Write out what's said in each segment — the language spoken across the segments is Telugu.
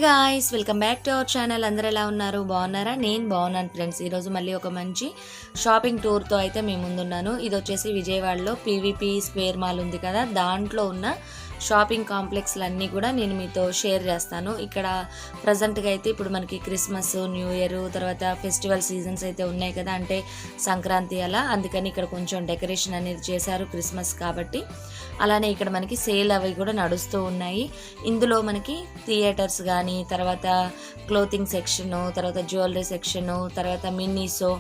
Guys, welcome back to our channel. అందరూ ఎలా ఉన్నారు? బాగున్నారా? నేను బాగున్నాను ఫ్రెండ్స్. ఈరోజు మళ్ళీ ఒక మంచి షాపింగ్ టూర్తో అయితే మేము ముందున్నాను. ఇది వచ్చేసి విజయవాడలో పీవీపీ స్క్వేర్ మాల్ ఉంది కదా, దాంట్లో ఉన్న షాపింగ్ కాంప్లెక్స్లన్నీ కూడా నేను మీతో షేర్ చేస్తాను. ఇక్కడ ప్రజెంట్గా అయితే ఇప్పుడు మనకి క్రిస్మస్, న్యూ ఇయర్, తర్వాత ఫెస్టివల్ సీజన్స్ అయితే ఉన్నాయి కదా, అంటే సంక్రాంతి అలా. అందుకని ఇక్కడ కొంచెం డెకరేషన్ అనేది చేశారు క్రిస్మస్ కాబట్టి. అలానే ఇక్కడ మనకి సేల్ అవి కూడా నడుస్తూ ఉన్నాయి. ఇందులో మనకి థియేటర్స్ కానీ, తర్వాత క్లోతింగ్ సెక్షను, తర్వాత జ్యువెలరీ సెక్షను, తర్వాత మిన్నీసో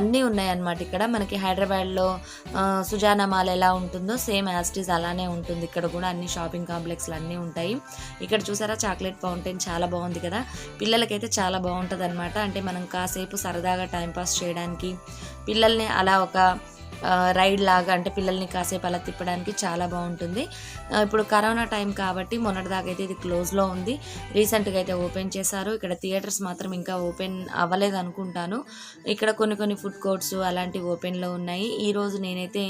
అన్నీ ఉన్నాయన్నమాట. ఇక్కడ మనకి హైదరాబాద్లో సుజానా మాల్ ఎలా ఉంటుందో సేమ్ యాస్టీస్ అలానే ఉంటుంది. ఇక్కడ కూడా అన్ని షాపింగ్ కాంప్లెక్స్లు అన్నీ ఉంటాయి. ఇక్కడ చూసారా, చాక్లెట్ ఫౌంటైన్ చాలా బాగుంది కదా, పిల్లలకైతే చాలా బాగుంటుంది అనమాట. అంటే మనం కాసేపు సరదాగా టైంపాస్ చేయడానికి, పిల్లల్ని అలా ఒక రైడ్ లాగా, అంటే పిల్లల్ని కాసేపు అలా తిప్పడానికి చాలా బాగుంటుంది. ఇప్పుడు కరోనా టైం కాబట్టి మొన్నటిదాకా అయితే ఇది క్లోజ్లో ఉంది. రీసెంట్గా అయితే ఓపెన్ చేశారు. ఇక్కడ థియేటర్స్ మాత్రం ఇంకా ఓపెన్ అవ్వలేదు అనుకుంటాను. ఇక్కడ కొన్ని ఫుడ్ కోర్ట్స్ అలాంటివి ఓపెన్లో ఉన్నాయి. ఈరోజు నేనైతే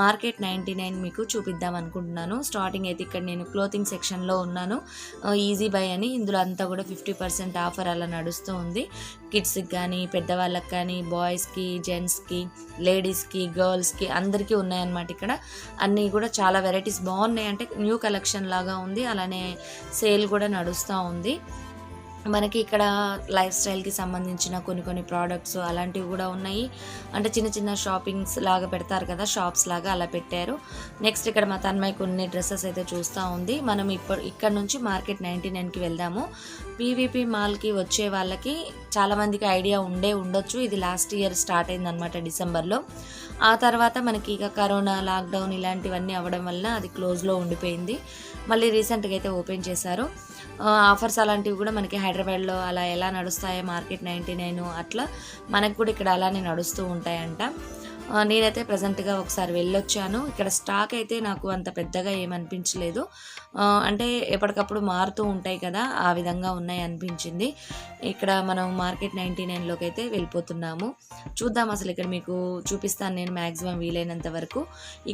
మార్కెట్ 99 మీకు చూపిద్దాం అనుకుంటున్నాను. స్టార్టింగ్ అయితే ఇక్కడ నేను క్లోతింగ్ సెక్షన్లో ఉన్నాను. ఈజీ బై అని, ఇందులో అంతా కూడా 50% ఆఫర్ అలా నడుస్తూ ఉంది. కిడ్స్కి కానీ, పెద్దవాళ్ళకి కానీ, బాయ్స్కి, జెంట్స్కి, లేడీస్కి, గర్ల్స్కి అందరికీ ఉన్నాయన్నమాట. ఇక్కడ అన్నీ కూడా చాలా వెరైటీస్ బాగున్నాయి. అంటే న్యూ కలెక్షన్ లాగా ఉంది. అలానే సేల్ కూడా నడుస్తూ ఉంది. మనకి ఇక్కడ లైఫ్ స్టైల్కి సంబంధించిన కొన్ని ప్రోడక్ట్స్ అలాంటివి కూడా ఉన్నాయి. అంటే చిన్న షాపింగ్స్ లాగా పెడతారు కదా, షాప్స్ లాగా అలా పెట్టారు. నెక్స్ట్ ఇక్కడ మా తన్మయ్య కొన్ని డ్రెస్సెస్ అయితే చూస్తూ ఉంది. మనం ఇక్కడ నుంచి మార్కెట్ 99కి వెళ్దాము. పీవీపీ మాల్కి వచ్చే వాళ్ళకి చాలామందికి ఐడియా ఉండొచ్చు. ఇది లాస్ట్ ఇయర్ స్టార్ట్ అయిందనమాట, డిసెంబర్లో. ఆ తర్వాత మనకి ఇక కరోనా, లాక్డౌన్ ఇలాంటివన్నీ అవ్వడం వల్ల అది క్లోజ్లో ఉండిపోయింది. మళ్ళీ రీసెంట్గా అయితే ఓపెన్ చేశారు. ఆఫర్స్ అలాంటివి కూడా మనకి హైదరాబాద్లో అలా ఎలా నడుస్తాయో మార్కెట్ 99 అట్లా మనకు కూడా ఇక్కడ అలానే నడుస్తూ ఉంటాయంట. నేనైతే ప్రజెంట్గా ఒకసారి వెళ్ళొచ్చాను. ఇక్కడ స్టాక్ అయితే నాకు అంత పెద్దగా ఏమనిపించలేదు. అంటే ఎప్పటికప్పుడు మారుతూ ఉంటాయి కదా, ఆ విధంగా ఉన్నాయి అనిపించింది. ఇక్కడ మనం మార్కెట్ 99లోకి అయితే వెళ్ళిపోతున్నాము. చూద్దాం, అసలు ఇక్కడ మీకు చూపిస్తాను నేను మ్యాక్సిమం వీలైనంత వరకు.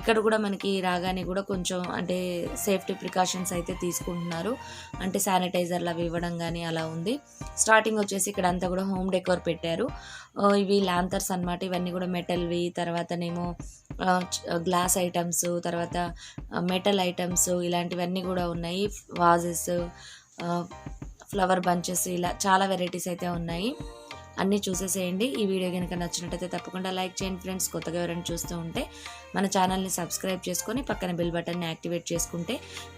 ఇక్కడ కూడా మనకి రాగానే కూడా కొంచెం అంటే సేఫ్టీ ప్రికాషన్స్ అయితే తీసుకుంటున్నారు. అంటే శానిటైజర్లు అవి ఇవ్వడం కానీ అలా ఉంది. స్టార్టింగ్ వచ్చేసి ఇక్కడ అంతా కూడా హోమ్ డెకోర్ పెట్టారు. ఇవి ల్యాంతర్స్ అన్నమాట. ఇవన్నీ కూడా మెటల్వి, తర్వాతనేమో గ్లాస్ ఐటమ్స్, తర్వాత మెటల్ ఐటమ్స్ ఇలాంటివన్నీ కూడా ఉన్నాయి. వాజెస్, ఫ్లవర్ బంచెస్, ఇలా చాలా వెరైటీస్ అయితే ఉన్నాయి. అన్నీ చూసేసేయండి. ఈ వీడియో కనుక నచ్చినట్టయితే తప్పకుండా లైక్ చేయండి ఫ్రెండ్స్. కొత్తగా ఎవరైనా చూస్తూ ఉంటే మన ఛానల్ని సబ్స్క్రైబ్ చేసుకొని పక్కన బెల్ బటన్ని యాక్టివేట్ చేసుకుంటే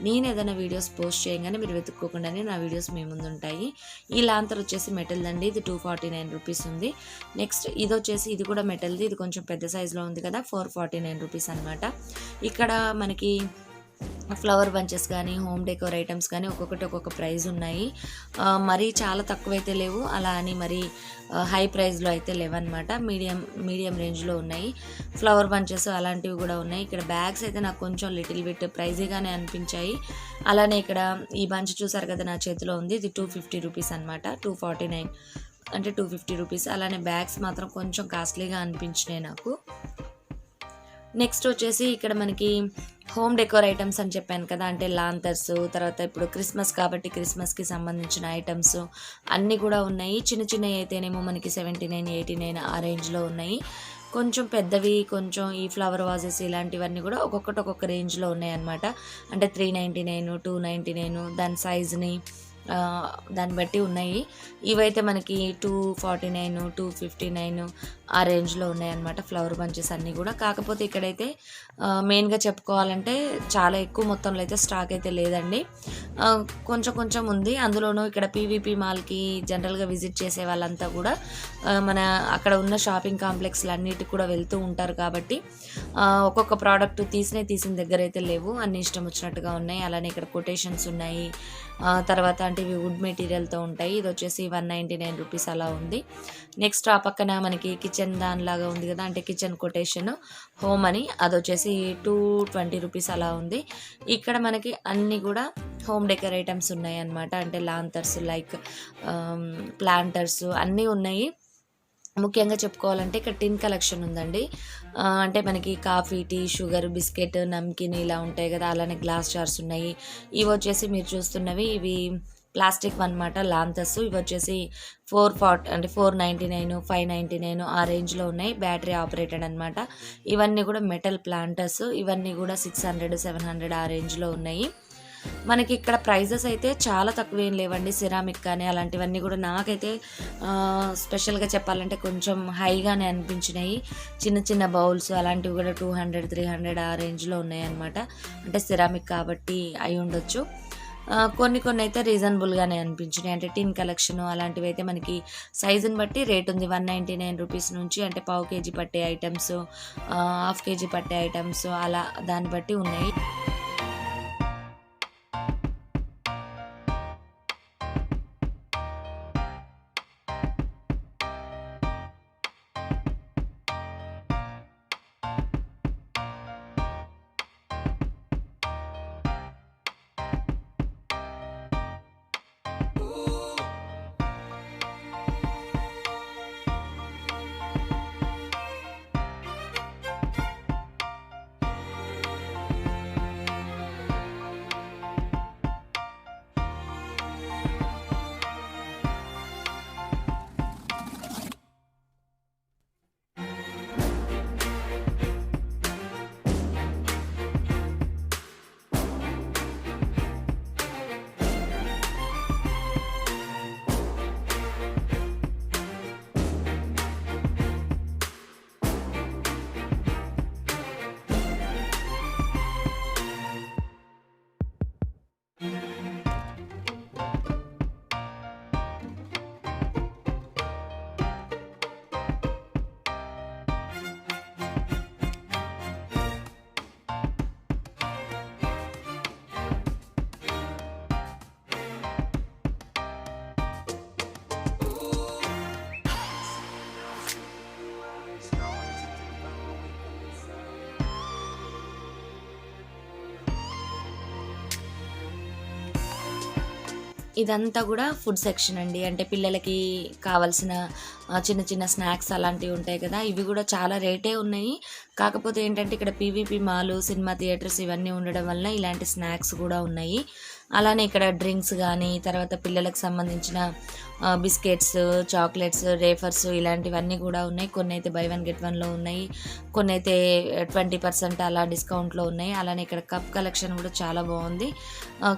నేను ఏదైనా వీడియోస్ పోస్ట్ చేయగానే మీరు వెతుక్కోకుండానే నా వీడియోస్ మీ ముందు ఉంటాయి. ఈ లాంతర్ వచ్చేసి మెటల్ అండి. ఇది 249 రూపీస్ ఉంది. నెక్స్ట్ ఇది వచ్చేసి ఇది కూడా మెటల్ది. ఇది కొంచెం పెద్ద సైజులో ఉంది కదా, 449 రూపీస్ అనమాట. ఇక్కడ మనకి ఫ్లవర్ బంచెస్ కానీ, హోమ్ డెకోర్ ఐటమ్స్ కానీ ఒక్కొక్కటి ఒక్కొక్క ప్రైస్ ఉన్నాయి. మరీ చాలా తక్కువైతే లేవు, అలా అని మరీ హై ప్రైస్లో అయితే లేవన్నమాట. మీడియం రేంజ్లో ఉన్నాయి. ఫ్లవర్ బంచెస్ అలాంటివి కూడా ఉన్నాయి. ఇక్కడ బ్యాగ్స్ అయితే నాకు కొంచెం లిటిల్ బిట్ ప్రైజీగానే అనిపించాయి. అలానే ఇక్కడ ఈ బంచ్ చూసారు కదా నా చేతిలో ఉంది, ఇది 250 రూపీస్ అనమాట. 249 అంటే 250 రూపీస్. అలానే బ్యాగ్స్ మాత్రం కొంచెం కాస్ట్లీగా అనిపించినాయి నాకు. నెక్స్ట్ వచ్చేసి ఇక్కడ మనకి హోమ్ డెకోర్ ఐటమ్స్ అని చెప్పాను కదా, అంటే లాంతర్స్, తర్వాత ఇప్పుడు క్రిస్మస్ కాబట్టి క్రిస్మస్కి సంబంధించిన ఐటమ్స్ అన్నీ కూడా ఉన్నాయి. చిన్నవి అయితేనేమో మనకి 79, 89 ఆ రేంజ్లో ఉన్నాయి. కొంచెం పెద్దవి, కొంచెం ఈ ఫ్లవర్ వాజెస్ ఇలాంటివన్నీ కూడా ఒక్కొక్కటి ఒక్కొక్క రేంజ్లో ఉన్నాయి అన్నమాట. అంటే 399, 299 దాని సైజుని దాన్ని బట్టి ఉన్నాయి. ఇవైతే మనకి 249, 259 ఆ రేంజ్లో ఉన్నాయన్నమాట ఫ్లవర్ బంచెస్ అన్నీ కూడా. కాకపోతే ఇక్కడైతే మెయిన్గా చెప్పుకోవాలంటే చాలా ఎక్కువ మొత్తంలో అయితే స్టాక్ అయితే లేదండి. కొంచెం ఉంది. అందులోనూ ఇక్కడ పీవీపీ మాల్కి జనరల్గా విజిట్ చేసే వాళ్ళంతా కూడా మన అక్కడ ఉన్న షాపింగ్ కాంప్లెక్స్లు అన్నిటికి కూడా వెళ్తూ ఉంటారు కాబట్టి ఒక్కొక్క ప్రోడక్ట్ తీసిన దగ్గర అయితే లేవు, అన్ని ఇష్టం వచ్చినట్టుగా ఉన్నాయి. అలానే ఇక్కడ కొటేషన్స్ ఉన్నాయి. తర్వాత అంటే ఇవి వుడ్ మెటీరియల్తో ఉంటాయి. ఇది వచ్చేసి 199 రూపీస్ అలా ఉంది. నెక్స్ట్ ఆ పక్కన మనకి కిచెన్ దానిలాగా ఉంది కదా, అంటే కిచెన్ కొటేషన్ హోమ్ అని, అది వచ్చేసి 220 రూపీస్ అలా ఉంది. ఇక్కడ మనకి అన్నీ కూడా హోమ్ డెకర్ ఐటమ్స్ ఉన్నాయి అన్నమాట. అంటే లాంతర్స్, లైక్ ప్లాంటర్స్ అన్నీ ఉన్నాయి. ముఖ్యంగా చెప్పుకోవాలంటే ఇక్కడ టిన్ కలెక్షన్ ఉందండి. అంటే మనకి coffee, tea, sugar, biscuit, namkeen ఇలా ఉంటాయి కదా, అలానే గ్లాస్ జార్స్ ఉన్నాయి. ఇవి వచ్చేసి మీరు చూస్తున్నవి ఇవి ప్లాస్టిక్ అనమాట లాంతస్. ఇవి వచ్చేసి 440 అంటే 499, 599 ఆ రేంజ్లో ఉన్నాయి. బ్యాటరీ ఆపరేటెడ్ అనమాట. ఇవన్నీ కూడా మెటల్ ప్లాంటర్స్. ఇవన్నీ కూడా 600, 700 ఆ రేంజ్లో ఉన్నాయి. మనకి ఇక్కడ ప్రైజెస్ అయితే చాలా తక్కువేం లేవండి. సిరామిక్ కానీ అలాంటివన్నీ కూడా నాకైతే స్పెషల్గా చెప్పాలంటే కొంచెం హైగానే అనిపించినాయి. చిన్న చిన్న బౌల్స్ అలాంటివి కూడా 200, 300 ఆ రేంజ్లో ఉన్నాయి అనమాట. అంటే సిరామిక్ కాబట్టి అయి ఉండొచ్చు. కొన్ని అయితే రీజనబుల్గానే అనిపించినాయి. అంటే టిన్ కలెక్షన్ అలాంటివి అయితే మనకి సైజుని బట్టి రేట్ ఉంది. 199 రూపీస్ నుంచి అంటే పావు కేజీ పట్టే ఐటమ్స్, హాఫ్ కేజీ పట్టే ఐటమ్స్ అలా దాన్ని బట్టి ఉన్నాయి. ఇదంతా కూడా ఫుడ్ సెక్షన్ అండి. అంటే పిల్లలకి కావాల్సిన చిన్న చిన్న స్నాక్స్ అలాంటివి ఉంటాయి కదా, ఇవి కూడా చాలా రేటే ఉన్నాయి. కాకపోతే ఏంటంటే ఇక్కడ పీవీపీ మాలు, సినిమా థియేటర్స్ ఇవన్నీ ఉండడం వల్ల ఇలాంటి స్నాక్స్ కూడా ఉన్నాయి. అలానే ఇక్కడ డ్రింక్స్ కానీ, తర్వాత పిల్లలకు సంబంధించిన బిస్కెట్స్, చాక్లెట్స్, రేఫర్స్ ఇలాంటివన్నీ కూడా ఉన్నాయి. కొన్ని అయితే బై వన్ గెట్ వన్లో ఉన్నాయి, కొన్ని అయితే 20% అలా డిస్కౌంట్లో ఉన్నాయి. అలానే ఇక్కడ కప్ కలెక్షన్ కూడా చాలా బాగుంది.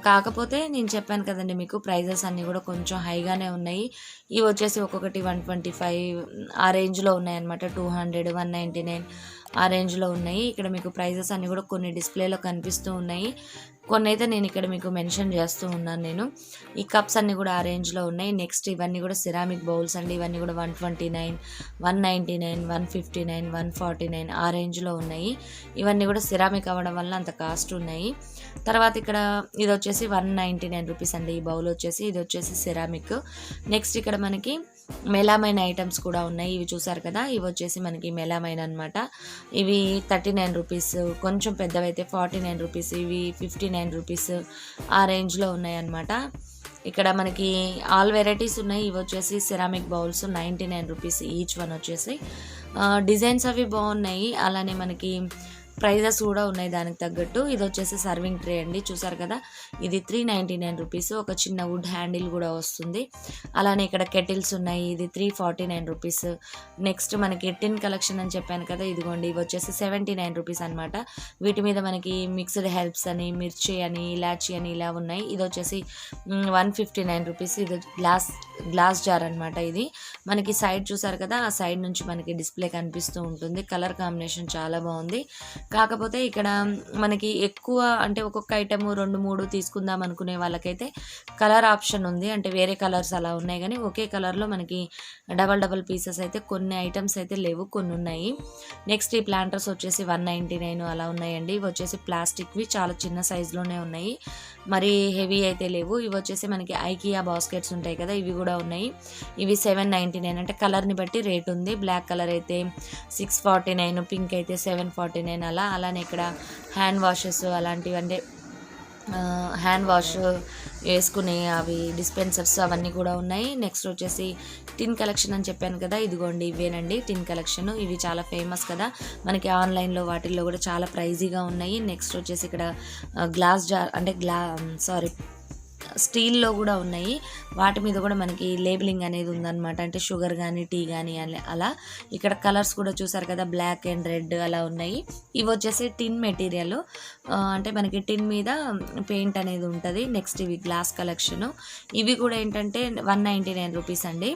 కాకపోతే నేను చెప్పాను కదండి మీకు, ప్రైజెస్ అన్నీ కూడా కొంచెం హైగానే ఉన్నాయి. ఇవి వచ్చేసి ఒక్కొక్కటి 125 ఆ రేంజ్లో ఉన్నాయి అనమాట. 200, 199 ఆ రేంజ్లో ఉన్నాయి. ఇక్కడ మీకు ప్రైజెస్ అన్నీ కూడా కొన్ని డిస్ప్లేలో కనిపిస్తూ ఉన్నాయి. కొన్ని అయితే నేను ఇక్కడ మీకు మెన్షన్ చేస్తూ ఉన్నాను. ఈ కప్స్ అన్నీ కూడా ఆ రేంజ్లో ఉన్నాయి. నెక్స్ట్ ఇవన్నీ కూడా సిరామిక్ బౌల్స్ అండి. ఇవన్నీ కూడా 129, 199, 159, 149 ఆ రేంజ్లో ఉన్నాయి. ఇవన్నీ కూడా సిరామిక్ అవ్వడం వల్ల అంత కాస్ట్ ఉన్నాయి. తర్వాత ఇక్కడ ఇది వచ్చేసి 199 రూపీస్ అండి ఈ బౌల్ వచ్చేసి. ఇది వచ్చేసి సిరామిక్. నెక్స్ట్ ఇక్కడ మనకి మెలామైన్ ఐటమ్స్ కూడా ఉన్నాయి. ఇవి చూసారు కదా, ఇవి వచ్చేసి మనకి మెలామైన్ అనమాట. ఇవి 39 రూపీస్, కొంచెం పెద్దవైతే 49 రూపీస్, ఇవి 59 రూపీస్ ఆ రేంజ్లో ఉన్నాయి అనమాట. ఇక్కడ మనకి ఆల్ వెరైటీస్ ఉన్నాయి. ఇవి వచ్చేసి ceramic bowls 99 rupees each one వచ్చేసి. డిజైన్స్ అవి బాగున్నాయి. అలానే మనకి ప్రైజెస్ కూడా ఉన్నాయి దానికి తగ్గట్టు. ఇది వచ్చేసి సర్వింగ్ ట్రే అండి. చూసారు కదా, ఇది 399 రూపీస్. ఒక చిన్న వుడ్ హ్యాండిల్ కూడా వస్తుంది. అలానే ఇక్కడ కెటిల్స్ ఉన్నాయి. ఇది 349 రూపీస్. నెక్స్ట్ మనకి టిన్ కలెక్షన్ అని చెప్పాను కదా, ఇదిగోండి ఇవి వచ్చేసి 79 రూపీస్ అనమాట. వీటి మీద మనకి మిక్స్డ్ హెర్బ్స్ అని, మిర్చి అని, ఇలాచి అని ఇలా ఉన్నాయి. ఇది వచ్చేసి 159 రూపీస్. ఇది గ్లాస్ జార్ అనమాట. ఇది మనకి సైడ్ చూసారు కదా, ఆ సైడ్ నుంచి మనకి డిస్ప్లే కనిపిస్తూ ఉంటుంది. కలర్ కాంబినేషన్ చాలా బాగుంది. కాకపోతే ఇక్కడ మనకి ఎక్కువ అంటే ఒక్కొక్క ఐటమ్ 2-3 తీసుకుందాం అనుకునే వాళ్ళకైతే కలర్ ఆప్షన్ ఉంది. అంటే వేరే కలర్స్ అలా ఉన్నాయి, కానీ ఒకే కలర్లో మనకి డబల్ పీసెస్ అయితే కొన్ని ఐటమ్స్ అయితే లేవు, కొన్ని ఉన్నాయి. నెక్స్ట్ ఈ ప్లాంటర్స్ వచ్చేసి 199 అలా ఉన్నాయండి. ఇవి వచ్చేసి ప్లాస్టిక్వి, చాలా చిన్న సైజులోనే ఉన్నాయి, మరి హెవీ అయితే లేవు. ఇవి వచ్చేసి మనకి ఐకియా బాస్కెట్స్ ఉంటాయి కదా, ఇవి కూడా ఉన్నాయి. ఇవి 799, అంటే కలర్ని బట్టి రేట్ ఉంది. బ్లాక్ కలర్ అయితే 649, పింక్ అయితే 749 అలా. అలానే ఇక్కడ హ్యాండ్ వాషెస్ అలాంటివి, అంటే హ్యాండ్ వాష్ వేసుకునే అవి డిస్పెన్సర్స్ అవన్నీ కూడా ఉన్నాయి. నెక్స్ట్ వచ్చేసి టిన్ కలెక్షన్ అని చెప్పాను కదా, ఇదిగోండి ఇవేనండి టిన్ కలెక్షన్. ఇవి చాలా ఫేమస్ కదా మనకి, ఆన్లైన్లో వాటిల్లో కూడా చాలా ప్రైజీగా ఉన్నాయి. నెక్స్ట్ వచ్చేసి ఇక్కడ గ్లాస్ జార్ అంటే స్టీల్లో కూడా ఉన్నాయి. వాటి మీద కూడా మనకి లేబులింగ్ అనేది ఉందన్నమాట. అంటే షుగర్ కానీ టీ కానీ అలా. ఇక్కడ కలర్స్ కూడా చూసారు కదా, బ్లాక్ అండ్ రెడ్ అలా ఉన్నాయి. ఇవి వచ్చేసి టిన్ మెటీరియల్, అంటే మనకి టిన్ మీద పెయింట్ అనేది ఉంటుంది. నెక్స్ట్ ఇవి గ్లాస్ కలెక్షన్. ఇవి కూడా ఏంటంటే 199 రూపీస్ అండి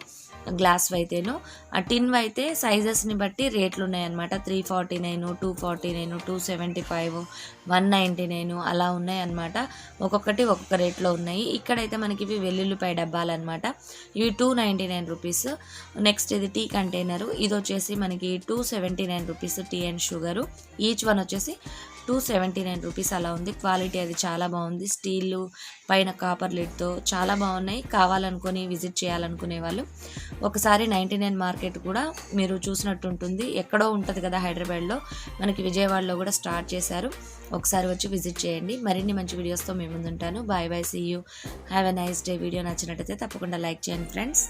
గ్లాస్ అయితేను. ఆ టిన్ అయితే సైజెస్ని బట్టి రేట్లు ఉన్నాయన్నమాట. 349, 249, 275, 199 అలా ఉన్నాయన్నమాట. ఒక్కొక్కటి ఒక్కొక్క రేట్లో ఉన్నాయి. ఇక్కడైతే మనకి ఇవి వెల్లుల్లిపాయ డబ్బాలు అనమాట. ఇవి 299 రూపీస్. నెక్స్ట్ ఇది టీ కంటైనరు, ఇది వచ్చేసి మనకి 279 rupees. Tea and sugar each one వచ్చేసి 279 రూపీస్ అలా ఉంది. క్వాలిటీ అది చాలా బాగుంది. స్టీల్ పైన కాపర్ లిడ్తో చాలా బాగున్నాయి. కావాలనుకొని విజిట్ చేయాలనుకునే వాళ్ళు ఒకసారి 99 మార్కెట్ కూడా మీరు చూసినట్టు ఉంటుంది. ఎక్కడో ఉంటుంది కదా హైదరాబాద్లో, మనకి విజయవాడలో కూడా స్టార్ట్ చేశారు. ఒకసారి వచ్చి విజిట్ చేయండి. మరిన్ని మంచి వీడియోస్తో మేము ముందుంటాను. Bye bye, see you, have a nice day. Video నచ్చినట్టయితే తప్పకుండా లైక్ చేయండి ఫ్రెండ్స్.